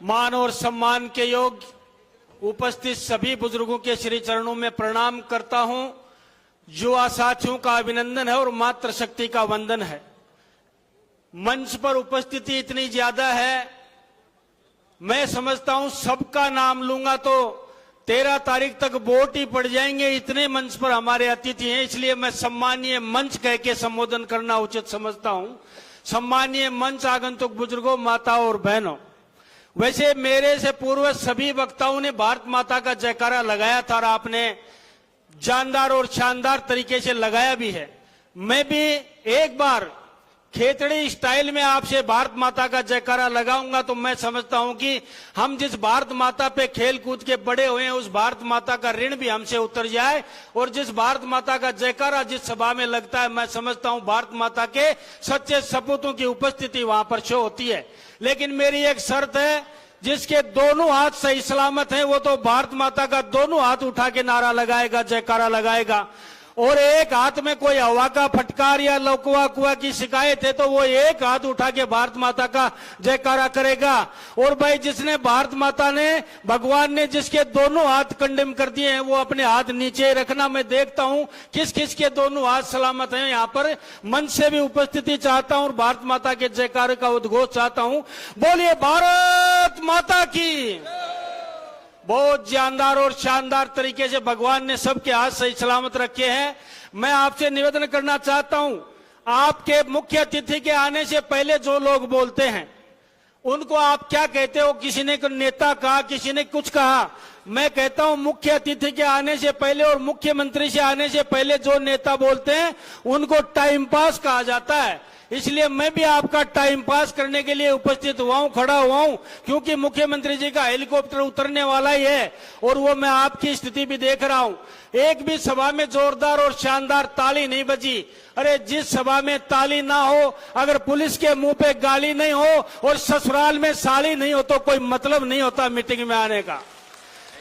मान और सम्मान के योग्य उपस्थित सभी बुजुर्गों के श्री चरणों में प्रणाम करता हूं। युवा साथियों का अभिनंदन है और मातृशक्ति का वंदन है। मंच पर उपस्थिति इतनी ज्यादा है, मैं समझता हूं सबका नाम लूंगा तो 13 तारीख तक वोट ही पड़ जाएंगे। इतने मंच पर हमारे अतिथि हैं, इसलिए मैं सम्मानीय मंच कह के संबोधन करना उचित समझता हूं। सम्मानीय मंच, आगंतुक बुजुर्गों, माताओं और बहनों, वैसे मेरे से पूर्व सभी वक्ताओं ने भारत माता का जयकारा लगाया था और आपने जानदार और शानदार तरीके से लगाया भी है। मैं भी एक बार खेतड़ी स्टाइल में आपसे भारत माता का जयकारा लगाऊंगा तो मैं समझता हूं कि हम जिस भारत माता पे खेल कूद के बड़े हुए हैं उस भारत माता का ऋण भी हमसे उतर जाए। और जिस भारत माता का जयकारा जिस सभा में लगता है, मैं समझता हूं भारत माता के सच्चे सपूतों की उपस्थिति वहां पर शो होती है। लेकिन मेरी एक शर्त है, जिसके दोनों हाथ सही सलामत हैं वो तो भारत माता का दोनों हाथ उठा के नारा लगाएगा, जयकारा लगाएगा। और एक हाथ में कोई हवा का फटकार या लौकुआ कुआ की शिकायत है तो वो एक हाथ उठा के भारत माता का जयकारा करेगा। और भाई जिसने भारत माता ने, भगवान ने जिसके दोनों हाथ कंडेम कर दिए हैं वो अपने हाथ नीचे रखना। मैं देखता हूं किस किस के दोनों हाथ सलामत हैं। यहाँ पर मंच से भी उपस्थिति चाहता हूं और भारत माता के जयकारे का उद्घोष चाहता हूं। बोलिए भारत माता की। बहुत जानदार और शानदार तरीके से भगवान ने सबके हाथ सही सलामत रखे हैं। मैं आपसे निवेदन करना चाहता हूं, आपके मुख्य अतिथि के आने से पहले जो लोग बोलते हैं उनको आप क्या कहते हो? किसी ने नेता कहा, किसी ने कुछ कहा। मैं कहता हूं मुख्य अतिथि के आने से पहले और मुख्यमंत्री से आने से पहले जो नेता बोलते हैं उनको टाइम पास कहा जाता है। इसलिए मैं भी आपका टाइम पास करने के लिए उपस्थित हुआ हूं, खड़ा हुआ हूं, क्योंकि मुख्यमंत्री जी का हेलीकॉप्टर उतरने वाला ही है और वो मैं आपकी स्थिति भी देख रहा हूं। एक भी सभा में जोरदार और शानदार ताली नहीं बजी। अरे जिस सभा में ताली ना हो, अगर पुलिस के मुंह पे गाली नहीं हो और ससुराल में साली नहीं हो तो कोई मतलब नहीं होता मीटिंग में आने का।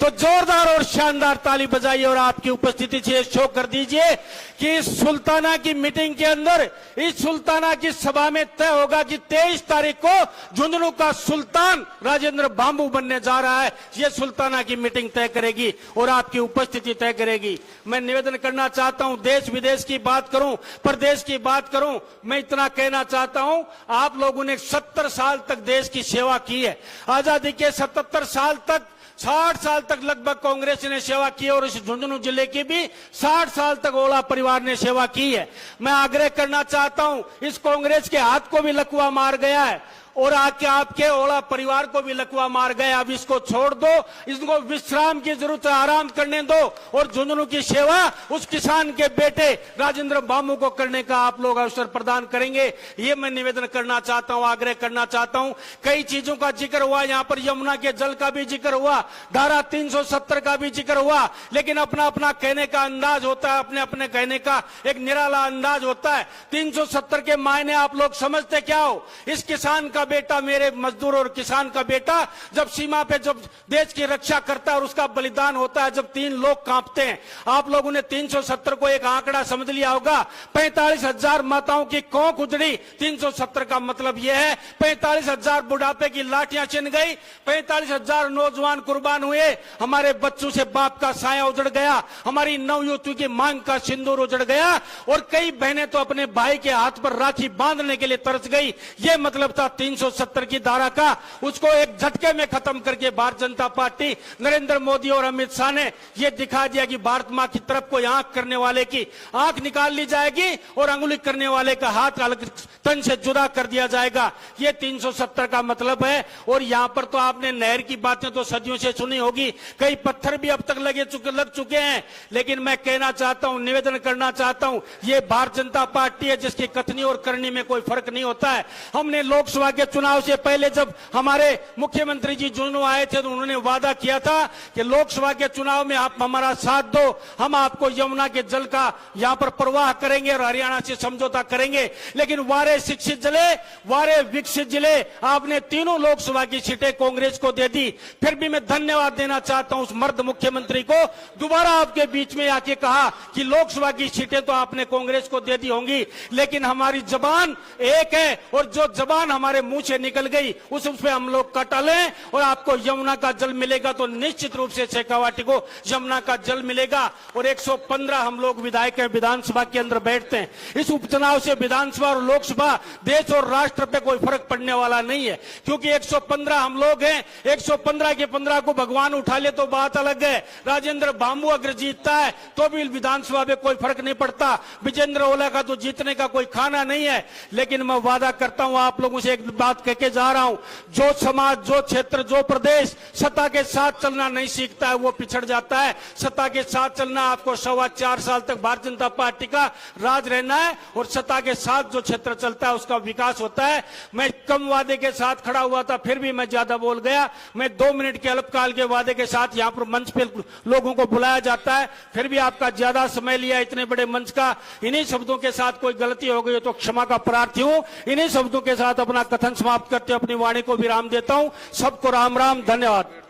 तो जोरदार और शानदार ताली बजाइए और आपकी उपस्थिति से शो कर दीजिए कि इस सुल्ताना की मीटिंग के अंदर, इस सुल्ताना की सभा में तय होगा कि 23 तारीख को झुंझुनू का सुल्तान राजेंद्र बांबू बनने जा रहा है। ये सुल्ताना की मीटिंग तय करेगी और आपकी उपस्थिति तय करेगी। मैं निवेदन करना चाहता हूं, देश विदेश की बात करूं, प्रदेश की बात करूं, मैं इतना कहना चाहता हूं, आप लोगों ने 70 साल तक देश की सेवा की है। आजादी के 77 साल तक, 60 साल तक लगभग कांग्रेस ने सेवा की और इस झुंझुनू जिले की भी 60 साल तक ओला परिवार ने सेवा की है। मैं आग्रह करना चाहता हूं, इस कांग्रेस के हाथ को भी लकवा मार गया है और आपके ओला परिवार को भी लकवा मार गए। अब इसको छोड़ दो, इसको विश्राम की जरूरत है, आराम करने दो और झुंझुनू की सेवा उस किसान के बेटे राजेंद्र बांबू को करने का आप लोग अवसर प्रदान करेंगे। ये मैं निवेदन करना चाहता हूं, आग्रह करना चाहता हूं। कई चीजों का जिक्र हुआ, यहाँ पर यमुना के जल का भी जिक्र हुआ, धारा 370 का भी जिक्र हुआ, लेकिन अपना अपना कहने का अंदाज होता है, अपने अपने कहने का एक निराला अंदाज होता है। 370 के मायने आप लोग समझते क्या हो? इस किसान का बेटा, मेरे मजदूर और किसान का बेटा जब सीमा पे जब देश की रक्षा करता है और उसका बलिदान होता है, जब 3 लोग कांपते हैं। आप लोगों ने 370 को एक आंकड़ा समझ लिया होगा। 45,000 माताओं की कोख उजड़ी। 370 का मतलब यह है 45,000 बुढ़ापे की लाठियां छिन गई, 45,000 नौजवान कुर्बान हुए, हमारे बच्चों से बाप का साया उजड़ गया, हमारी नवयुवती की मांग का सिंदूर उजड़ गया और कई बहनें तो अपने भाई के हाथ पर राखी बांधने के लिए तरस गई। यह मतलब था 370 की धारा का। उसको एक झटके में खत्म करके भारतीय जनता पार्टी, नरेंद्र मोदी और अमित शाह ने यह दिखा दिया कि भारत मां की तरफ कोई आंख करने वाले की आंख निकाल ली जाएगी और अंगुली करने वाले का हाथ अलग तन से जुदा कर दिया जाएगा। यह 370 का मतलब है। और यहां पर तो आपने नहर की बातें तो सदियों से सुनी होगी, कई पत्थर भी अब तक लग चुके हैं। लेकिन मैं कहना चाहता हूं, निवेदन करना चाहता हूं, यह भारतीय जनता पार्टी है जिसकी कथनी और करनी में कोई फर्क नहीं होता है। हमने लोकसभा के चुनाव से पहले जब हमारे मुख्यमंत्री जी झुंझुनू आए थे तो उन्होंने वादा किया था कि लोकसभा के चुनाव में आप हमारा साथ दो, हम आपको यमुना के जल का यहां पर प्रवाह करेंगे और हरियाणा से समझौता करेंगे। लेकिन वारे शिक्षित जिले, वारे विकसित जिले, आपने तीनों लोकसभा की सीटें कांग्रेस को दे दी। फिर भी मैं धन्यवाद देना चाहता हूं उस मर्द मुख्यमंत्री को, दोबारा आपके बीच में आके कहा कि लोकसभा की सीटें तो आपने कांग्रेस को दे दी होंगी, लेकिन हमारी जबान एक है और जो जबान हमारे मुंह से निकल गई उस पे हम लोग कटलें और आपको यमुना का जल मिलेगा तो निश्चित रूप से शेखावाटी को यमुना का जल मिलेगा। और 115 हम लोग विधायक हैं, विधानसभा के अंदर बैठते हैं। इस उपचुनाव से विधानसभा और लोकसभा, देश और राष्ट्र पे कोई फर्क पड़ने वाला नहीं है, क्योंकि 115 हम लोग हैं। 115 के 15 को भगवान उठा ले तो बात अलग है। राजेंद्र बांबू अगर जीतता है तो भी विधानसभा में कोई फर्क नहीं पड़ता। विजेंद्र ओला का तो जीतने का कोई खाना नहीं है। लेकिन मैं वादा करता हूं आप लोगों से, एक बात कह के जा रहा हूं, जो समाज, जो क्षेत्र, जो प्रदेश सत्ता के साथ चलना नहीं सीखता है वो पिछड़ जाता है। सत्ता के साथ चलना, आपको 4.25 साल तक भारतीय जनता पार्टी का राज रहना है और सत्ता के साथ जो क्षेत्र चलता है उसका विकास होता है। मैं कम वादे के साथ खड़ा हुआ था, फिर भी मैं ज्यादा बोल गया। मैं 2 मिनट के अल्पकाल के वादे के साथ यहां पर मंच पे लोगों को बुलाया जाता है, फिर भी आपका ज्यादा समय लिया इतने बड़े मंच का। इन्हीं शब्दों के साथ कोई गलती हो गई तो क्षमा का प्रार्थी हूं। इन्हीं शब्दों के साथ अपना कथन समाप्त करते अपनी वाणी को विराम देता हूं। सबको राम राम, धन्यवाद।